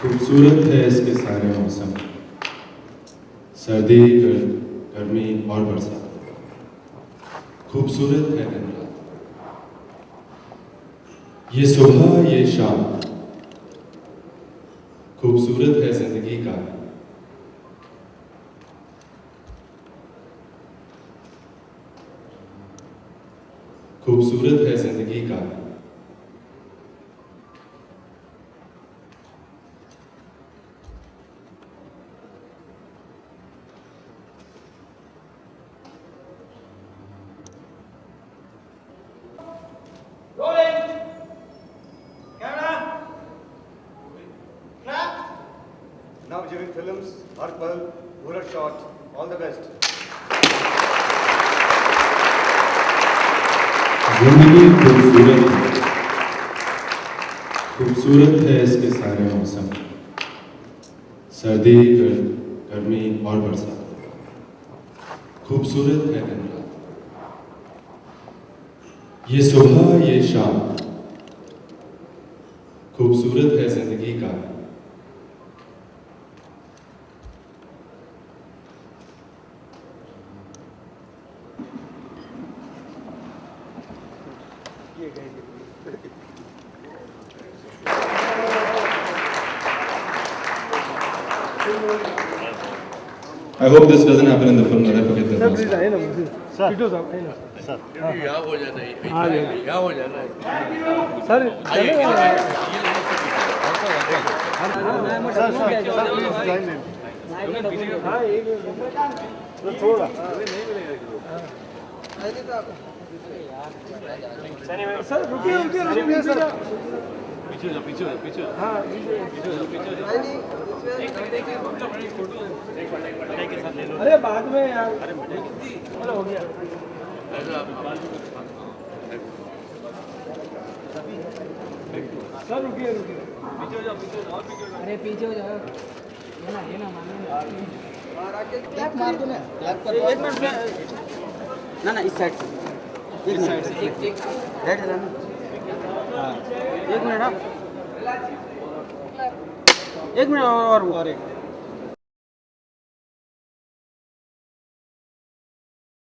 खूबसूरत है इसके सारे मौसम, सर्दी, गर्मी और बरसात। खूबसूरत है दिन रात, ये सुबह ये शाम। खूबसूरत है जिंदगी का, खूबसूरत है जिंदगी का। Now during films, Arpal, bullet shot, all the best. जिंदगी खूबसूरत है, खूबसूरत है इसके सारे मौसम, सर्दी, गर्मी और बरसात। खूबसूरत है दिन रात, ये सुबह ये शाम। खूबसूरत है जिंदगी का, I hope this doesn't happen in the film that I forget the last. Sir यहाँ हो जाना है, यहाँ हो जाना है। सर थोड़ा सर रुकिए रुकिए रुकिए सर पीछे जाओ, पीछे जाओ, पीछे जाओ। हाँ पीछे जाओ, पीछे जाओ। अरे बाद में यार अरे हो गया सर रुकिए रुकिए पीछे हो जाओ, पीछे हो जाओ, और पीछे हो जाओ। अरे पीछे हो जाओ ये ना माने क्लैप मार दो ना क्लैप कर एक मिनट ना इस साइड से एक साइड से एक राइट है ना हाँ एक मिनट और एक